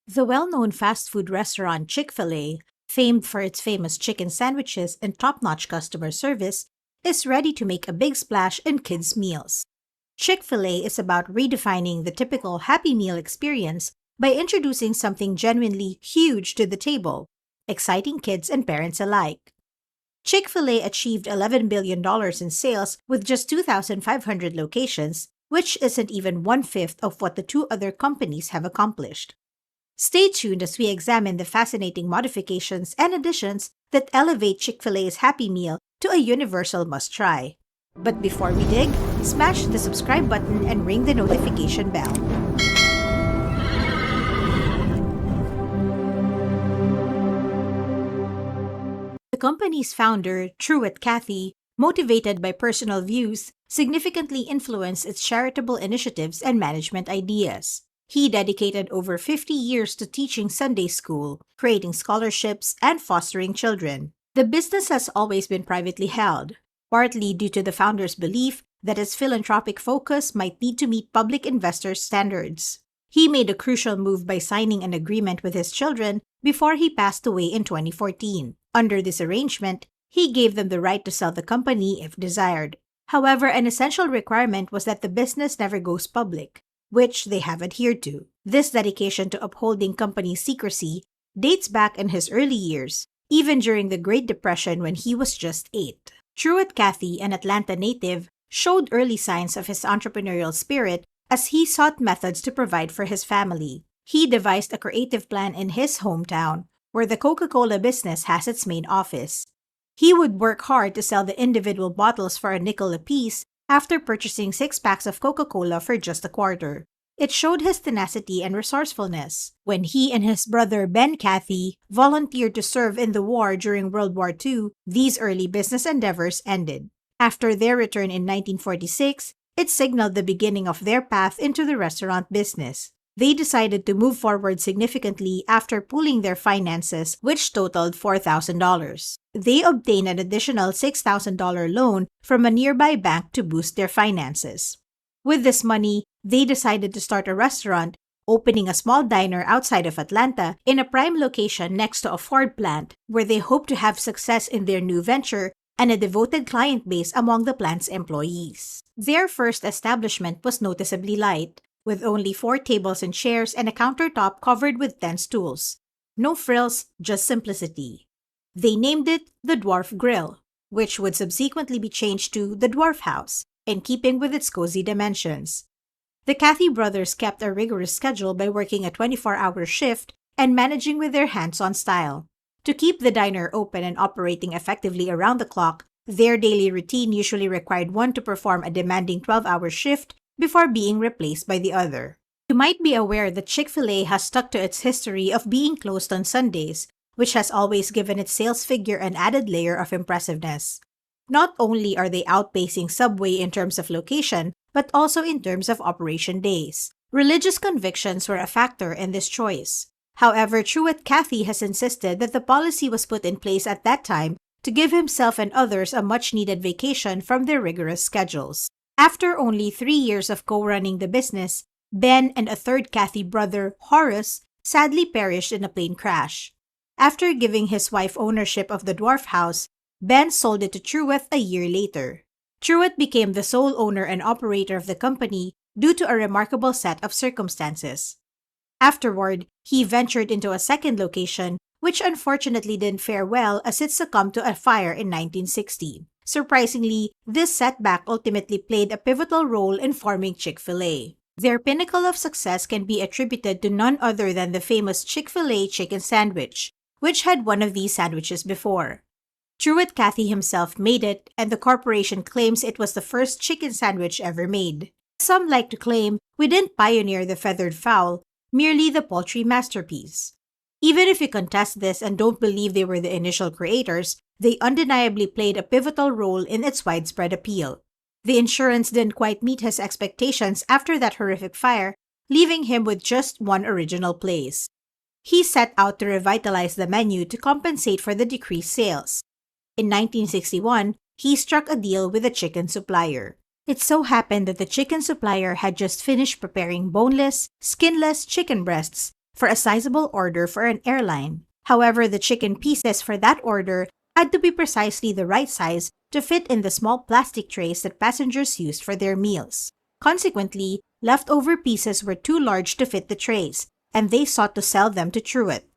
The well-known fast food restaurant Chick-fil-A, famed for its famous chicken sandwiches and top-notch customer service, is ready to make a big splash in kids' meals. Chick-fil-A is about redefining the typical Happy Meal experience by introducing something genuinely huge to the table, exciting kids and parents alike. Chick-fil-A achieved $11 billion in sales with just 2,500 locations, which isn't even one-fifth of what the two other companies have accomplished. Stay tuned as we examine the fascinating modifications and additions that elevate Chick-fil-A's Happy Meal to a universal must-try. But before we dig, smash the subscribe button and ring the notification bell. The company's founder, Truett Cathy, motivated by personal views, significantly influenced its charitable initiatives and management ideas. He dedicated over 50 years to teaching Sunday school, creating scholarships, and fostering children. The business has always been privately held, partly due to the founder's belief that its philanthropic focus might need to meet public investors' standards. He made a crucial move by signing an agreement with his children before he passed away in 2014. Under this arrangement, he gave them the right to sell the company if desired. However, an essential requirement was that the business never goes public, which they have adhered to. This dedication to upholding company secrecy dates back in his early years, even during the Great Depression when he was just 8. Truett Cathy, an Atlanta native, showed early signs of his entrepreneurial spirit as he sought methods to provide for his family. He devised a creative plan in his hometown, where the Coca-Cola business has its main office. He would work hard to sell the individual bottles for a nickel apiece after purchasing 6 packs of Coca-Cola for just a quarter. It showed his tenacity and resourcefulness. When he and his brother Ben Cathy volunteered to serve in the war during World War II, these early business endeavors ended. After their return in 1946, it signaled the beginning of their path into the restaurant business. They decided to move forward significantly after pooling their finances, which totaled $4,000. They obtained an additional $6,000 loan from a nearby bank to boost their finances. With this money, they decided to start a restaurant, opening a small diner outside of Atlanta in a prime location next to a Ford plant, where they hoped to have success in their new venture and a devoted client base among the plant's employees. Their first establishment was noticeably light, with only 4 tables and chairs and a countertop covered with 10 stools. No frills, just simplicity. They named it the Dwarf Grill, which would subsequently be changed to the Dwarf House, in keeping with its cozy dimensions. The Cathy brothers kept a rigorous schedule by working a 24-hour shift and managing with their hands-on style. To keep the diner open and operating effectively around the clock, their daily routine usually required one to perform a demanding 12-hour shift before being replaced by the other. You might be aware that Chick-fil-A has stuck to its history of being closed on Sundays, which has always given its sales figure an added layer of impressiveness. Not only are they outpacing Subway in terms of location, but also in terms of operation days. Religious convictions were a factor in this choice. However, Truett Cathy has insisted that the policy was put in place at that time to give himself and others a much-needed vacation from their rigorous schedules. After only 3 years of co-running the business, Ben and a third Cathy brother, Horace, sadly perished in a plane crash. After giving his wife ownership of the Dwarf House, Ben sold it to Truett a year later. Truett became the sole owner and operator of the company due to a remarkable set of circumstances. Afterward, he ventured into a second location, which unfortunately didn't fare well as it succumbed to a fire in 1960. Surprisingly, this setback ultimately played a pivotal role in forming Chick-fil-A. Their pinnacle of success can be attributed to none other than the famous Chick-fil-A chicken sandwich, which had one of these sandwiches before. Truett Cathy himself made it, and the corporation claims it was the first chicken sandwich ever made. Some like to claim we didn't pioneer the feathered fowl, merely the poultry masterpiece. Even if you contest this and don't believe they were the initial creators, they undeniably played a pivotal role in its widespread appeal. The insurance didn't quite meet his expectations after that horrific fire, leaving him with just one original place. He set out to revitalize the menu to compensate for the decreased sales. In 1961, he struck a deal with a chicken supplier. It so happened that the chicken supplier had just finished preparing boneless, skinless chicken breasts for a sizable order for an airline. However, the chicken pieces for that order had to be precisely the right size to fit in the small plastic trays that passengers used for their meals. Consequently, leftover pieces were too large to fit the trays, and they sought to sell them to Truett.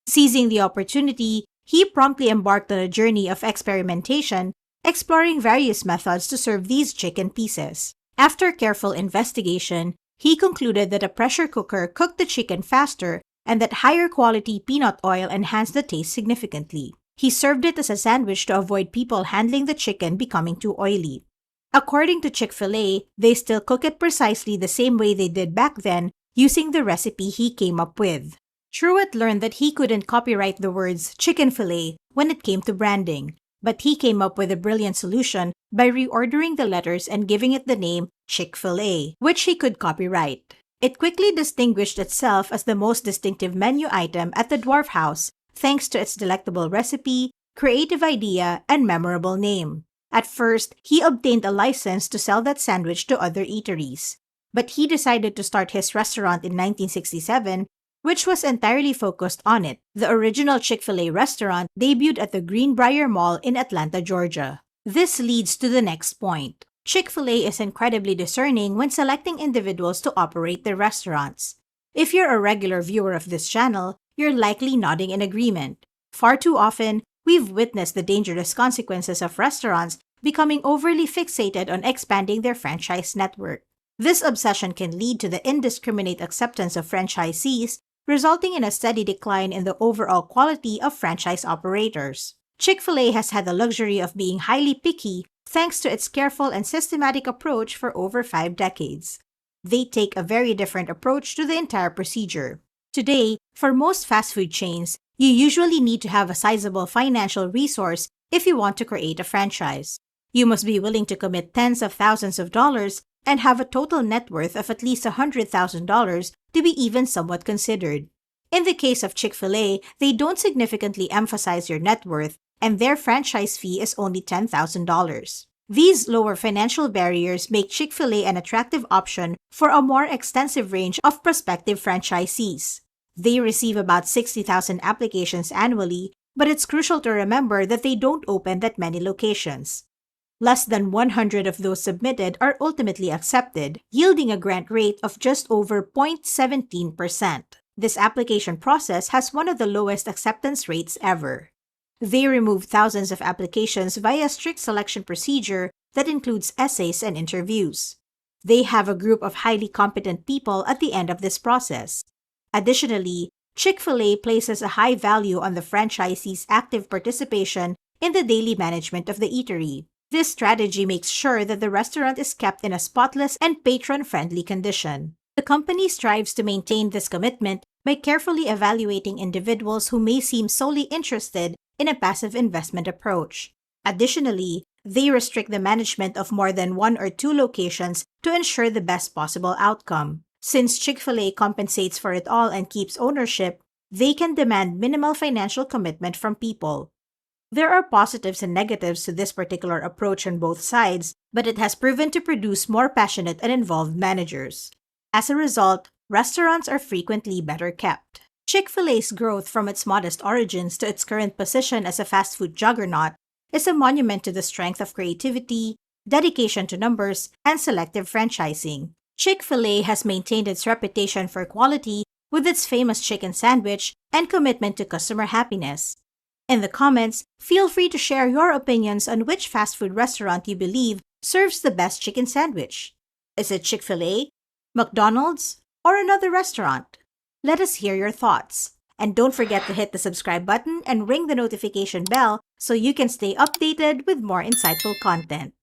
Seizing the opportunity, he promptly embarked on a journey of experimentation, exploring various methods to serve these chicken pieces. After careful investigation, he concluded that a pressure cooker cooked the chicken faster and that higher quality peanut oil enhanced the taste significantly. He served it as a sandwich to avoid people handling the chicken becoming too oily. According to Chick-fil-A, they still cook it precisely the same way they did back then, using the recipe he came up with. Truett learned that he couldn't copyright the words chicken fillet when it came to branding, but he came up with a brilliant solution by reordering the letters and giving it the name Chick-fil-A, which he could copyright. It quickly distinguished itself as the most distinctive menu item at the Dwarf House, thanks to its delectable recipe, creative idea, and memorable name. At first, he obtained a license to sell that sandwich to other eateries, but he decided to start his restaurant in 1967, which was entirely focused on it. The original Chick-fil-A restaurant debuted at the Greenbrier Mall in Atlanta, Georgia. This leads to the next point. Chick-fil-A is incredibly discerning when selecting individuals to operate their restaurants. If you're a regular viewer of this channel, you're likely nodding in agreement. Far too often, we've witnessed the dangerous consequences of restaurants becoming overly fixated on expanding their franchise network. This obsession can lead to the indiscriminate acceptance of franchisees, resulting in a steady decline in the overall quality of franchise operators. Chick-fil-A has had the luxury of being highly picky thanks to its careful and systematic approach for over 5 decades. They take a very different approach to the entire procedure. Today, for most fast food chains, you usually need to have a sizable financial resource if you want to create a franchise. You must be willing to commit tens of thousands of dollars and have a total net worth of at least $100,000 to be even somewhat considered. In the case of Chick-fil-A, they don't significantly emphasize your net worth, and their franchise fee is only $10,000. These lower financial barriers make Chick-fil-A an attractive option for a more extensive range of prospective franchisees. They receive about 60,000 applications annually, but it's crucial to remember that they don't open that many locations. Less than 100 of those submitted are ultimately accepted, yielding a grant rate of just over 0.17%. This application process has one of the lowest acceptance rates ever. They remove thousands of applications via a strict selection procedure that includes essays and interviews. They have a group of highly competent people at the end of this process. Additionally, Chick-fil-A places a high value on the franchisee's active participation in the daily management of the eatery. This strategy makes sure that the restaurant is kept in a spotless and patron-friendly condition. The company strives to maintain this commitment by carefully evaluating individuals who may seem solely interested in a passive investment approach. Additionally, they restrict the management of more than 1 or 2 locations to ensure the best possible outcome. Since Chick-fil-A compensates for it all and keeps ownership, they can demand minimal financial commitment from people. There are positives and negatives to this particular approach on both sides, but it has proven to produce more passionate and involved managers. As a result, restaurants are frequently better kept. Chick-fil-A's growth from its modest origins to its current position as a fast food juggernaut is a monument to the strength of creativity, dedication to numbers, and selective franchising. Chick-fil-A has maintained its reputation for quality with its famous chicken sandwich and commitment to customer happiness. In the comments, feel free to share your opinions on which fast food restaurant you believe serves the best chicken sandwich. Is it Chick-fil-A, McDonald's, or another restaurant? Let us hear your thoughts. And don't forget to hit the subscribe button and ring the notification bell so you can stay updated with more insightful content.